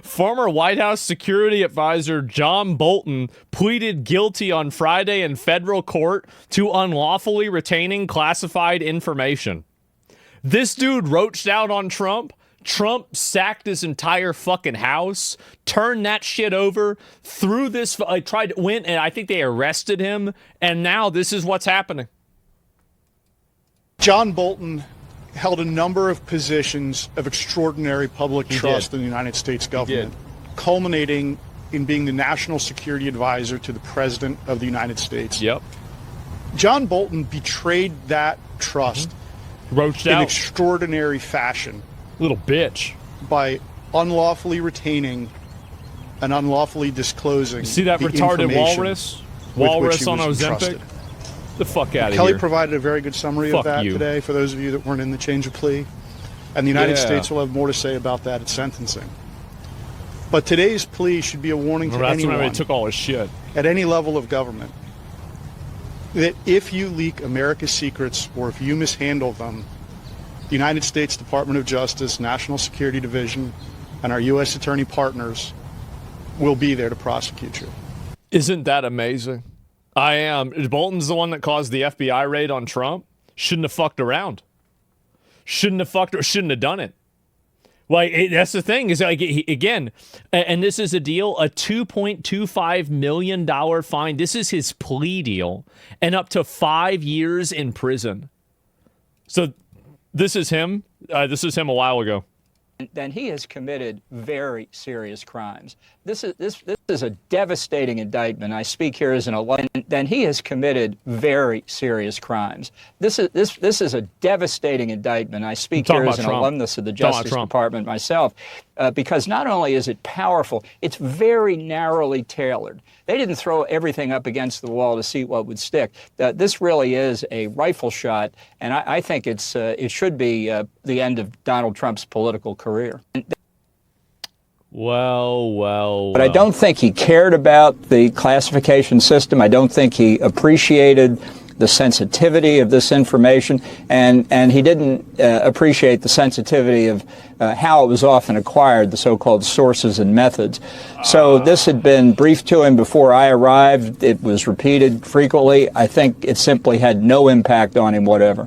Former White House security advisor John Bolton pleaded guilty on Friday in federal court to unlawfully retaining classified information. This dude roached out on Trump. Trump sacked his entire fucking house, turned that shit over, went, and I think they arrested him, and now this is what's happening. John Bolton held a number of positions of extraordinary public trust in the United States government, culminating in being the national security advisor to the President of the United States. Yep. John Bolton betrayed that trust Roached in out. extraordinary fashion. Little bitch. By unlawfully retaining and unlawfully disclosing. You see that retarded walrus? Walrus on Ozempic? The fuck out of here. Kelly provided a very good summary of that today for those of you that weren't in the change of plea. And the United States will have more to say about that at sentencing. But today's plea should be a warning to anyone. That's when they took all his shit. At any level of government. That if you leak America's secrets or if you mishandle them, the United States Department of Justice, National Security Division, and our U.S. attorney partners will be there to prosecute you. Isn't that amazing? I am. Bolton's the one that caused the FBI raid on Trump. Shouldn't have fucked around. Shouldn't have done it. Like, that's the thing is, like, again, and this is a deal, a $2.25 million fine. This is his plea deal, and up to 5 years in prison. So this is him. This is him a while ago. Then he has committed very serious crimes. This is a devastating indictment. I speak here as an alum. Then he has committed very serious crimes. This is a devastating indictment. I speak here as an alumnus of the Justice Department myself, because not only is it powerful, it's very narrowly tailored. They didn't throw everything up against the wall to see what would stick. This really is a rifle shot, and I think it should be the end of Donald Trump's political career. Well. But I don't think he cared about the classification system. I don't think he appreciated the sensitivity of this information, and he didn't appreciate the sensitivity of how it was often acquired, the so-called sources and methods. So this had been briefed to him before I arrived. It was repeated frequently. I think it simply had no impact on him whatever.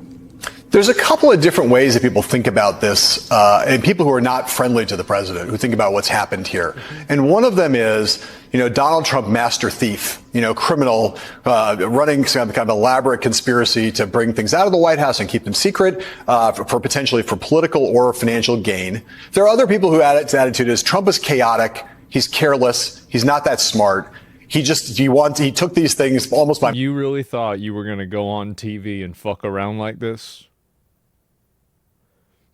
There's a couple of different ways that people think about this, and people who are not friendly to the president, who think about what's happened here. And one of them is, Donald Trump, master thief, criminal, running some kind of elaborate conspiracy to bring things out of the White House and keep them secret, for potentially for political or financial gain. There are other people whose attitude is Trump is chaotic, he's careless, he's not that smart. He took these things almost by. You really thought you were going to go on TV and fuck around like this?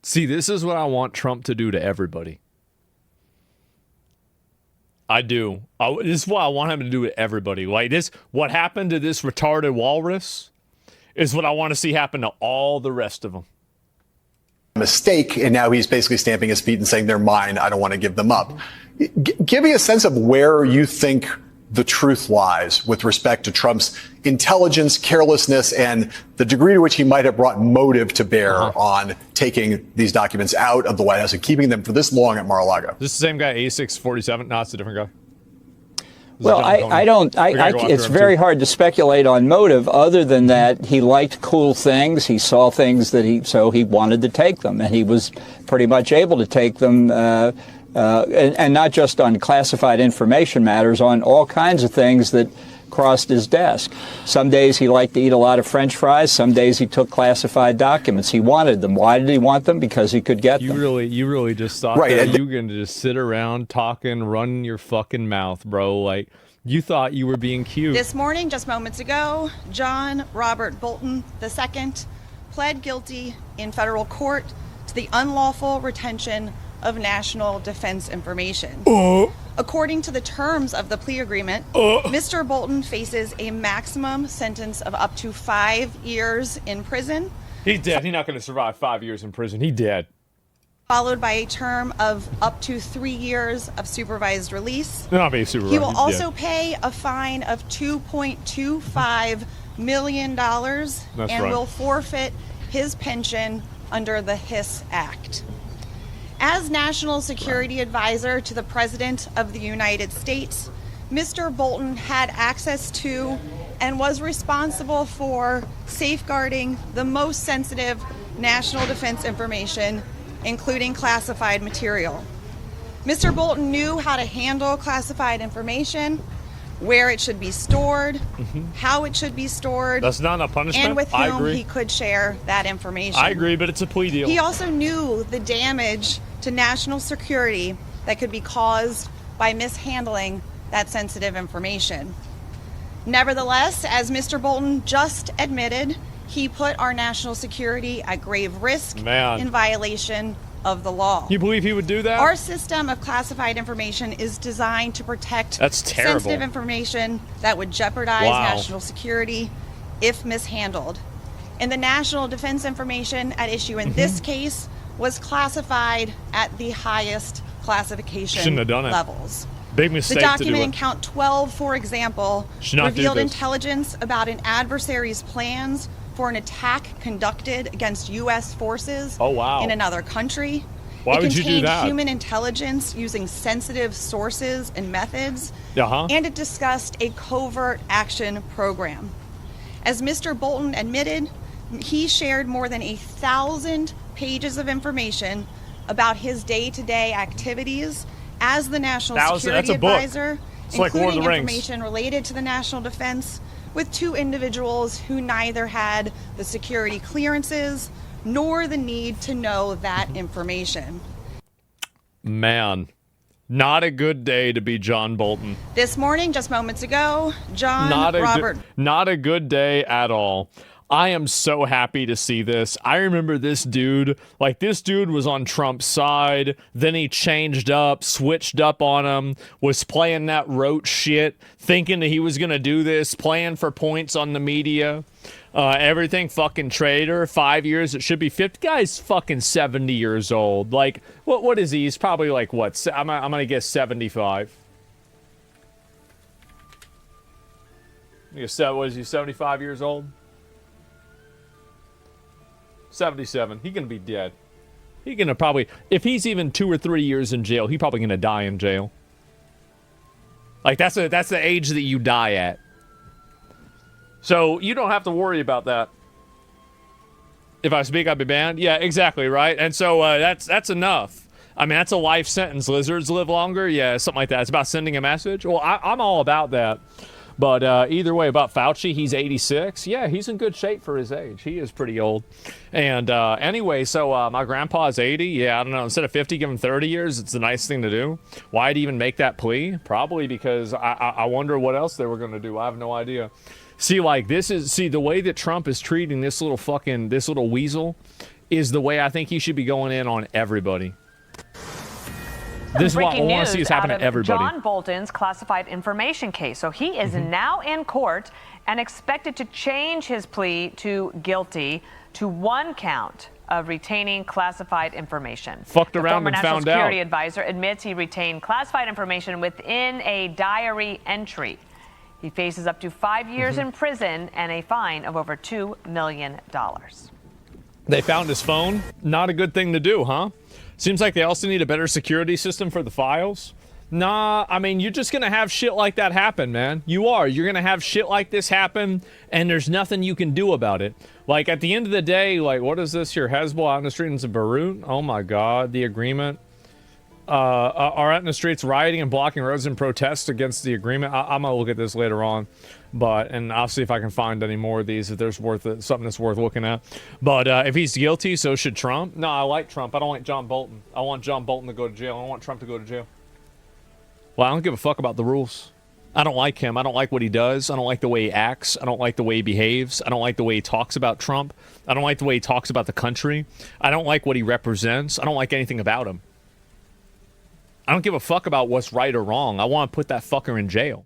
See, this is what I want Trump to do to everybody. I do. This is what I want him to do to everybody. Like this, what happened to this retarded walrus is what I want to see happen to all the rest of them. Mistake, and now he's basically stamping his feet and saying they're mine. I don't want to give them up. Give me a sense of where you think the truth lies with respect to Trump's intelligence, carelessness, and the degree to which he might have brought motive to bear on taking these documents out of the White House and keeping them for this long at Mar-a-Lago. Is this the same guy, A647? No, it's a different guy. Well, it's very hard to speculate on motive other than that he liked cool things. He saw things so he wanted to take them, and he was pretty much able to take them, and not just on classified information matters, on all kinds of things that crossed his desk. Some days he liked to eat a lot of French fries. Some days he took classified documents. He wanted them. Why did he want them? Because he could get them. You really just thought that you were going to just sit around talking, running your fucking mouth, bro. Like, you thought you were being cute. This morning, just moments ago, John Robert Bolton II pled guilty in federal court to the unlawful retention of national defense information. According to the terms of the plea agreement, Mr. Bolton faces a maximum sentence of up to 5 years in prison. He's dead. He's not going to survive 5 years in prison. He's dead. Followed by a term of up to 3 years of supervised release. Not being supervised. He will also pay a fine of $2.25 million and will forfeit his pension under the HIS Act. As National Security Advisor to the President of the United States, Mr. Bolton had access to and was responsible for safeguarding the most sensitive national defense information, including classified material. Mr. Bolton knew how to handle classified information, where it should be stored, how it should be stored. That's not a punishment. And with whom he could share that information. I agree, but it's a plea deal. He also knew the damage to national security that could be caused by mishandling that sensitive information. Nevertheless, as Mr. Bolton just admitted, he put our national security at grave risk in violation of the law. You believe he would do that? Our system of classified information is designed to protect sensitive information that would jeopardize national security if mishandled. And the national defense information at issue in this case was classified at the highest classification levels. Big mistake. The document in count 12, for example, revealed intelligence about an adversary's plans for an attack conducted against U.S. forces in another country. Why would you do that? It contained human intelligence using sensitive sources and methods, and it discussed a covert action program. As Mr. Bolton admitted, he shared more than 1,000 pages of information about his day-to-day activities as the National Security Advisor, including information related to the national defense, with two individuals who neither had the security clearances nor the need to know that information. Man, not a good day to be John Bolton. This morning, just moments ago, not a good day at all. I am so happy to see this. I remember this dude, this dude was on Trump's side, then he changed up, switched up on him, was playing that rote shit, thinking that he was going to do this, playing for points on the media, everything fucking traitor, 5 years, it should be 50. Guy's fucking 70 years old. What is he? He's probably what? I'm going to guess 75. What is he, 75 years old? 77. He's gonna be dead. He's gonna probably, if he's even 2 or 3 years in jail, he's probably gonna die in jail. That's the age that you die at. So you don't have to worry about that. If I speak, I'll be banned. Yeah, exactly, right. And so that's enough. I mean, that's a life sentence. Lizards live longer. Yeah, something like that. It's about sending a message. Well, I'm all about that. But either way, about Fauci, he's 86. Yeah, he's in good shape for his age. He is pretty old. And anyway, so my grandpa's 80. Yeah, I don't know. Instead of 50, give him 30 years. It's a nice thing to do. Why'd he even make that plea? Probably because I wonder what else they were going to do. I have no idea. See, the way that Trump is treating this little weasel is the way I think he should be going in on everybody. This is what I want to see this happen to everybody. John Bolton's classified information case. So he is now in court and expected to change his plea to guilty to 1 count of retaining classified information. Fucked around and found out. The former National Security Advisor admits he retained classified information within a diary entry. He faces up to 5 years in prison and a fine of over $2 million. They found his phone. Not a good thing to do, huh? Seems like they also need a better security system for the files. Nah, I mean, you're just going to have shit like that happen, man. You are. You're going to have shit like this happen, and there's nothing you can do about it. At the end of the day, what is this here? Hezbollah out in the streets of Beirut? Oh, my God. The agreement. Are out in the streets rioting and blocking roads in protest against the agreement. I'm going to look at this later on. And I'll see if I can find any more of these, if there's something that's worth looking at. But if he's guilty, so should Trump. No, I like Trump. I don't like John Bolton. I want John Bolton to go to jail. I don't want Trump to go to jail. Well, I don't give a fuck about the rules. I don't like him. I don't like what he does. I don't like the way he acts. I don't like the way he behaves. I don't like the way he talks about Trump. I don't like the way he talks about the country. I don't like what he represents. I don't like anything about him. I don't give a fuck about what's right or wrong. I want to put that fucker in jail.